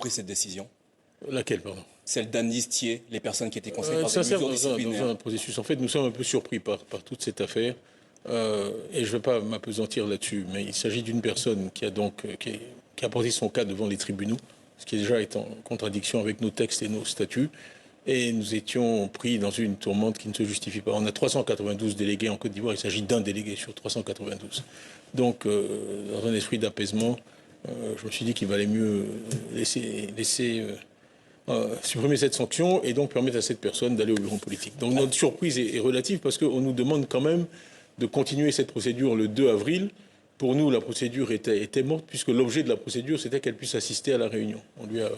pris cette décision? Laquelle, pardon? Celle d'amnistier les personnes qui étaient concernées par des Ça sert mesures disciplinaires. dans un processus. En fait, nous sommes un peu surpris par toute cette affaire. Et je ne vais pas m'apesantir là-dessus, mais il s'agit d'une personne qui a donc qui a porté son cas devant les tribunaux, ce qui déjà est en contradiction avec nos textes et nos statuts. Et nous étions pris dans une tourmente qui ne se justifie pas. On a 392 délégués en Côte d'Ivoire, il s'agit d'un délégué sur 392. Donc, dans un esprit d'apaisement, je me suis dit qu'il valait mieux laisser supprimer cette sanction et donc permettre à cette personne d'aller au bureau politique. Donc notre surprise est relative parce qu'on nous demande quand même de continuer cette procédure le 2 avril. Pour nous, la procédure était morte puisque l'objet de la procédure, c'était qu'elle puisse assister à la réunion. On lui a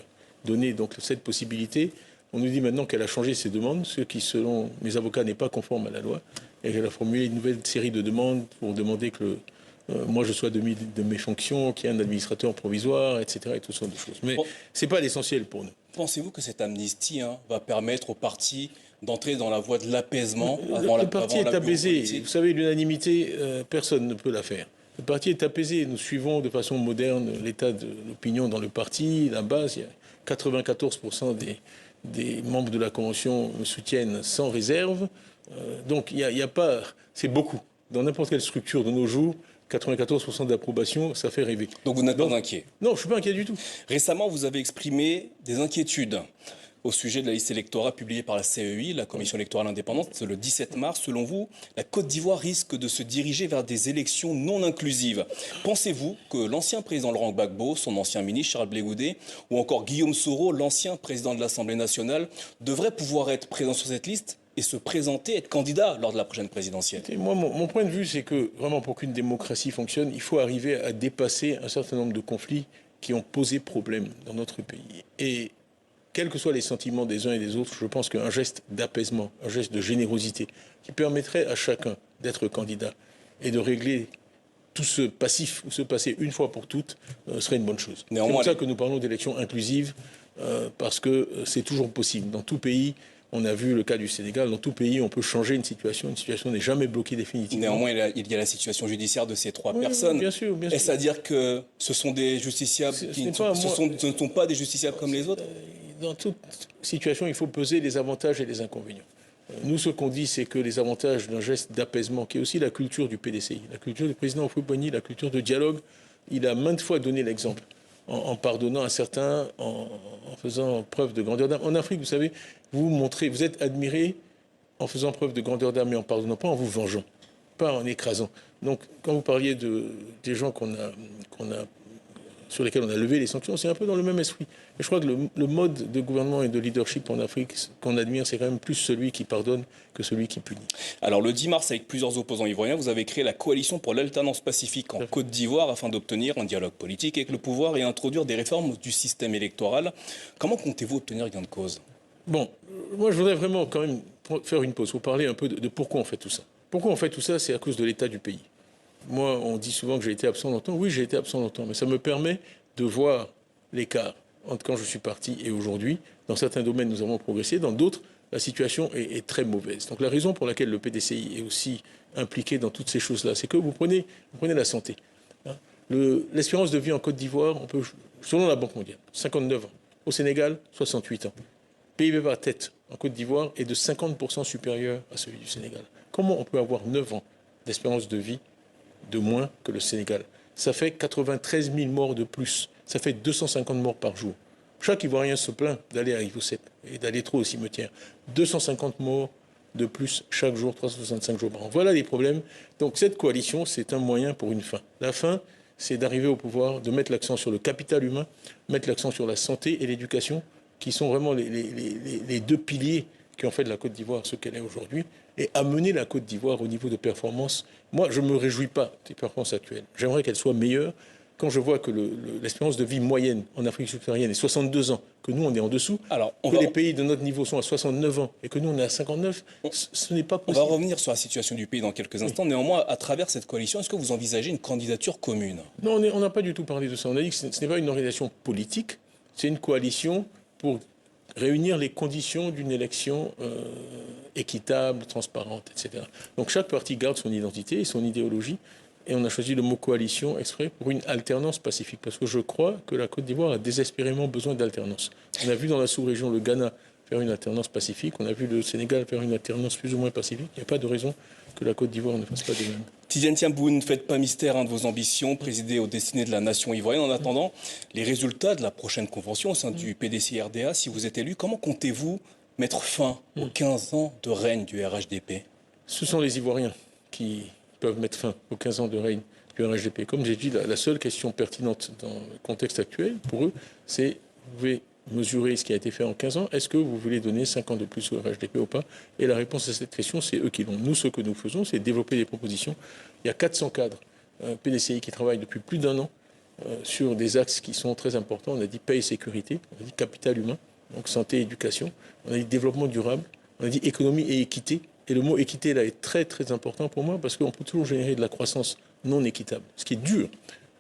donné donc cette possibilité. On nous dit maintenant qu'elle a changé ses demandes, ce qui, selon mes avocats, n'est pas conforme à la loi, et qu'elle a formulé une nouvelle série de demandes pour demander que moi je sois de mes fonctions, qu'il y ait un administrateur provisoire, etc. et tout ça de choses. Mais ce n'est pas l'essentiel pour nous. Pensez-vous que cette amnistie va permettre au parti d'entrer dans la voie de l'apaisement Le parti est apaisé. Vous savez, l'unanimité, personne ne peut la faire. Le parti est apaisé. Nous suivons de façon moderne l'état de l'opinion dans le parti. La base, il y a 94% des membres de la Convention me soutiennent sans réserve. Donc, il y a pas... C'est beaucoup. Dans n'importe quelle structure de nos jours, 94% d'approbation, ça fait rêver. Donc vous n'êtes pas inquiet? Non, je ne suis pas inquiet du tout. Récemment, vous avez exprimé des inquiétudes au sujet de la liste électorale publiée par la CEI, la Commission électorale indépendante, le 17 mars. Selon vous, la Côte d'Ivoire risque de se diriger vers des élections non inclusives. Pensez-vous que l'ancien président Laurent Gbagbo, son ancien ministre Charles Blé Goudé, ou encore Guillaume Soro, l'ancien président de l'Assemblée nationale, devraient pouvoir être présents sur cette liste et se présenter, être candidat lors de la prochaine présidentielle? Moi, mon point de vue, c'est que vraiment pour qu'une démocratie fonctionne, il faut arriver à dépasser un certain nombre de conflits qui ont posé problème dans notre pays. Et quels que soient les sentiments des uns et des autres, je pense qu'un geste d'apaisement, un geste de générosité, qui permettrait à chacun d'être candidat et de régler tout ce passif ou ce passé une fois pour toutes, serait une bonne chose. C'est pour ça que nous parlons d'élections inclusives, parce que c'est toujours possible. Dans tout pays, on a vu le cas du Sénégal, dans tout pays, on peut changer une situation n'est jamais bloquée définitivement. Néanmoins, il y a la situation judiciaire de ces trois personnes. Bien sûr, bien sûr. Est-ce à dire que ce sont des justiciables ce ne sont pas des justiciables comme les autres? Dans toute situation, il faut peser les avantages et les inconvénients. Nous, ce qu'on dit, c'est que les avantages d'un geste d'apaisement, qui est aussi la culture du PDCI, la culture du président Houphouët-Boigny, la culture de dialogue, il a maintes fois donné l'exemple, en pardonnant à certains, en faisant preuve de grandeur d'âme. En Afrique, vous savez, vous êtes admiré en faisant preuve de grandeur d'âme et en pardonnant, pas en vous vengeant, pas en écrasant. Donc, quand vous parliez des gens sur lesquels on a levé les sanctions, c'est un peu dans le même esprit. Et je crois que le mode de gouvernement et de leadership en Afrique qu'on admire, c'est quand même plus celui qui pardonne que celui qui punit. Alors le 10 mars, avec plusieurs opposants ivoiriens, vous avez créé la coalition pour l'alternance pacifique en Côte d'Ivoire afin d'obtenir un dialogue politique avec le pouvoir et introduire des réformes du système électoral. Comment comptez-vous obtenir gain de cause? Bon, moi je voudrais vraiment quand même faire une pause, vous parler un peu de pourquoi on fait tout ça. Pourquoi on fait tout ça? C'est à cause de l'état du pays. Moi, on dit souvent que j'ai été absent longtemps. Oui, j'ai été absent longtemps, mais ça me permet de voir l'écart entre quand je suis parti et aujourd'hui. Dans certains domaines, nous avons progressé. Dans d'autres, la situation est très mauvaise. Donc la raison pour laquelle le PDCI est aussi impliqué dans toutes ces choses-là, c'est que vous prenez la santé. L'espérance de vie en Côte d'Ivoire, selon la Banque mondiale, 59 ans. Au Sénégal, 68 ans. PIB par tête en Côte d'Ivoire est de 50% supérieur à celui du Sénégal. Comment on peut avoir 9 ans d'espérance de vie de moins que le Sénégal? Ça fait 93 000 morts de plus. Ça fait 250 morts par jour. Chaque Ivoirien se plaint d'aller à Rivo 7 et d'aller trop au cimetière. 250 morts de plus chaque jour, 365 jours par an. Voilà les problèmes. Donc cette coalition, c'est un moyen pour une fin. La fin, c'est d'arriver au pouvoir, de mettre l'accent sur le capital humain, mettre l'accent sur la santé et l'éducation, qui sont vraiment les deux piliers qui ont fait de la Côte d'Ivoire ce qu'elle est aujourd'hui, et amener la Côte d'Ivoire au niveau de performance. Moi, je ne me réjouis pas des performances actuelles. J'aimerais qu'elles soient meilleures. Quand je vois que l'espérance de vie moyenne en Afrique subsaharienne est 62 ans, que nous, on est en dessous, que les pays de notre niveau sont à 69 ans et que nous, on est à 59, ce n'est pas possible. On va revenir sur la situation du pays dans quelques instants. Oui. Néanmoins, à travers cette coalition, est-ce que vous envisagez une candidature commune? Non, on n'a pas du tout parlé de ça. On a dit que ce n'est pas une organisation politique, c'est une coalition pour réunir les conditions d'une élection équitable, transparente, etc. Donc chaque parti garde son identité et son idéologie. Et on a choisi le mot coalition exprès pour une alternance pacifique. Parce que je crois que la Côte d'Ivoire a désespérément besoin d'alternance. On a vu dans la sous-région le Ghana faire une alternance pacifique. On a vu le Sénégal faire une alternance plus ou moins pacifique. Il n'y a pas de raison que la Côte d'Ivoire ne fasse pas de même. Tidiane Thiam, vous ne faites pas mystère de vos ambitions, présider aux destinées de la nation ivoirienne. En attendant les résultats de la prochaine convention au sein du PDCI-RDA, si vous êtes élu, comment comptez-vous mettre fin aux 15 ans de règne du RHDP? Ce sont les Ivoiriens qui peuvent mettre fin aux 15 ans de règne du RHDP. Comme j'ai dit, la seule question pertinente dans le contexte actuel, pour eux, c'est vous pouvez mesurer ce qui a été fait en 15 ans. Est-ce que vous voulez donner 5 ans de plus au RHDP ou pas? Et la réponse à cette question, c'est eux qui l'ont. Nous, ce que nous faisons, c'est développer des propositions. Il y a 400 cadres PDCI qui travaillent depuis plus d'1 an sur des axes qui sont très importants. On a dit paix et sécurité, on a dit capital humain, donc santé et éducation, on a dit développement durable, on a dit économie et équité. Et le mot équité, là, est très, très important pour moi parce qu'on peut toujours générer de la croissance non équitable. Ce qui est dur,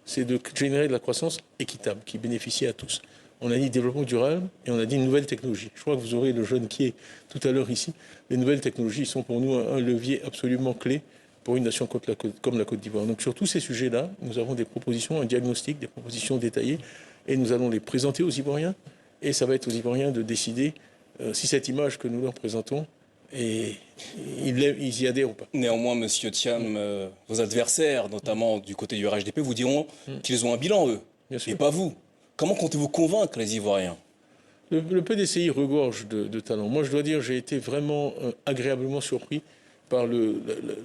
c'est de générer de la croissance équitable qui bénéficie à tous. On a dit développement durable et on a dit nouvelles technologies. Je crois que vous aurez le jeune qui est tout à l'heure ici. Les nouvelles technologies sont pour nous un levier absolument clé pour une nation comme la Côte d'Ivoire. Donc sur tous ces sujets-là, nous avons des propositions, un diagnostic, des propositions détaillées et nous allons les présenter aux Ivoiriens. Et ça va être aux Ivoiriens de décider si cette image que nous leur présentons, et ils y adhèrent ou pas. Néanmoins, Monsieur Thiam, vos adversaires, notamment du côté du RHDP, vous diront qu'ils ont un bilan, eux, et pas vous. Comment comptez-vous convaincre les Ivoiriens? Le PDCI regorge de talents. Moi, je dois dire, j'ai été vraiment agréablement surpris par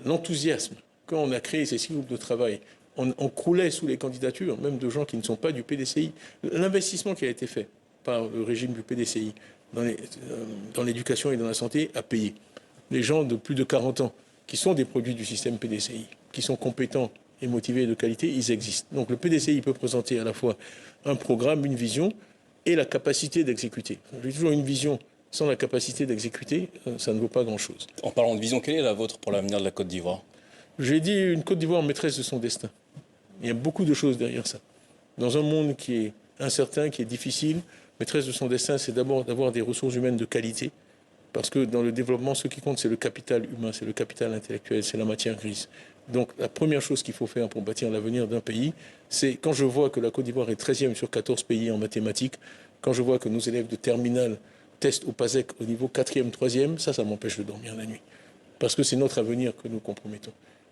l'enthousiasme. Quand on a créé ces 6 groupes de travail, on croulait sous les candidatures, même de gens qui ne sont pas du PDCI. L'investissement qui a été fait par le régime du PDCI dans l'éducation et dans la santé a payé. Les gens de plus de 40 ans qui sont des produits du système PDCI, qui sont compétents et motivés et de qualité, ils existent. Donc le PDCI peut présenter à la fois un programme, une vision et la capacité d'exécuter. J'ai toujours une vision sans la capacité d'exécuter, ça ne vaut pas grand-chose. En parlant de vision, quelle est la vôtre pour l'avenir de la Côte d'Ivoire? J'ai dit une Côte d'Ivoire maîtresse de son destin. Il y a beaucoup de choses derrière ça. Dans un monde qui est incertain, qui est difficile, maîtresse de son destin, c'est d'abord d'avoir des ressources humaines de qualité. Parce que dans le développement, ce qui compte, c'est le capital humain, c'est le capital intellectuel, c'est la matière grise. Donc la première chose qu'il faut faire pour bâtir l'avenir d'un pays, c'est quand je vois que la Côte d'Ivoire est 13e sur 14 pays en mathématiques, quand je vois que nos élèves de terminale testent au PASEC au niveau 4e, 3e, ça m'empêche de dormir la nuit. Parce que c'est notre avenir que nous compromettons.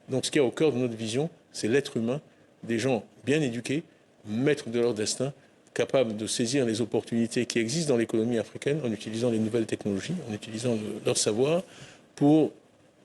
Donc ce qui est au cœur de notre vision, c'est l'être humain, des gens bien éduqués, maîtres de leur destin, capables de saisir les opportunités qui existent dans l'économie africaine en utilisant les nouvelles technologies, en utilisant leur savoir pour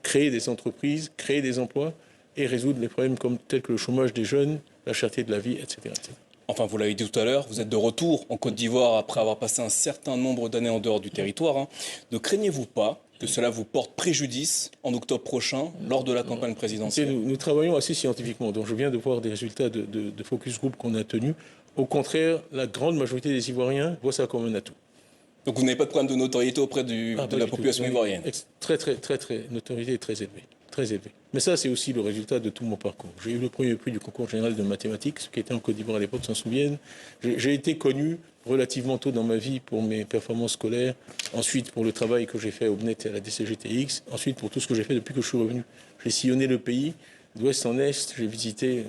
créer des entreprises, créer des emplois et résoudre les problèmes tels que le chômage des jeunes, la cherté de la vie, etc. etc. Enfin, vous l'avez dit tout à l'heure, vous êtes de retour en Côte d'Ivoire après avoir passé un certain nombre d'années en dehors du territoire. Ne craignez-vous pas que cela vous porte préjudice en octobre prochain lors de la campagne présidentielle? Nous travaillons assez scientifiquement. Donc je viens de voir des résultats de focus group qu'on a tenus. Au contraire, la grande majorité des Ivoiriens voient ça comme un atout. Donc vous n'avez pas de problème de notoriété auprès de la population ivoirienne? Très, notoriété est très élevée. Très élevé. Mais ça, c'est aussi le résultat de tout mon parcours. J'ai eu le premier prix du concours général de mathématiques, ce qui était en Côte d'Ivoire à l'époque, s'en souviennent. J'ai été connu relativement tôt dans ma vie pour mes performances scolaires, ensuite pour le travail que j'ai fait au BNET et à la DCGTX, ensuite pour tout ce que j'ai fait depuis que je suis revenu. J'ai sillonné le pays, d'ouest en est, j'ai visité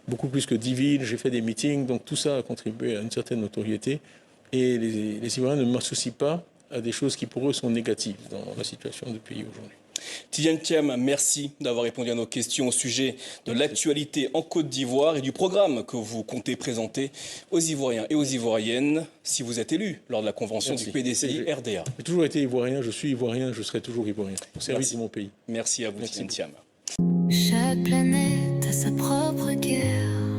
beaucoup plus que 10 villes, j'ai fait des meetings, donc tout ça a contribué à une certaine notoriété. Et les Ivoiriens ne m'associent pas à des choses qui pour eux sont négatives dans la situation du pays aujourd'hui. Tidiane Thiam, merci d'avoir répondu à nos questions au sujet de l'actualité en Côte d'Ivoire et du programme que vous comptez présenter aux Ivoiriens et aux Ivoiriennes si vous êtes élu lors de la convention du PDCI-RDA. J'ai toujours été Ivoirien, je suis Ivoirien, je serai toujours Ivoirien, au service de mon pays. Merci à vous, Tidiane Thiam. Chaque planète a sa propre guerre.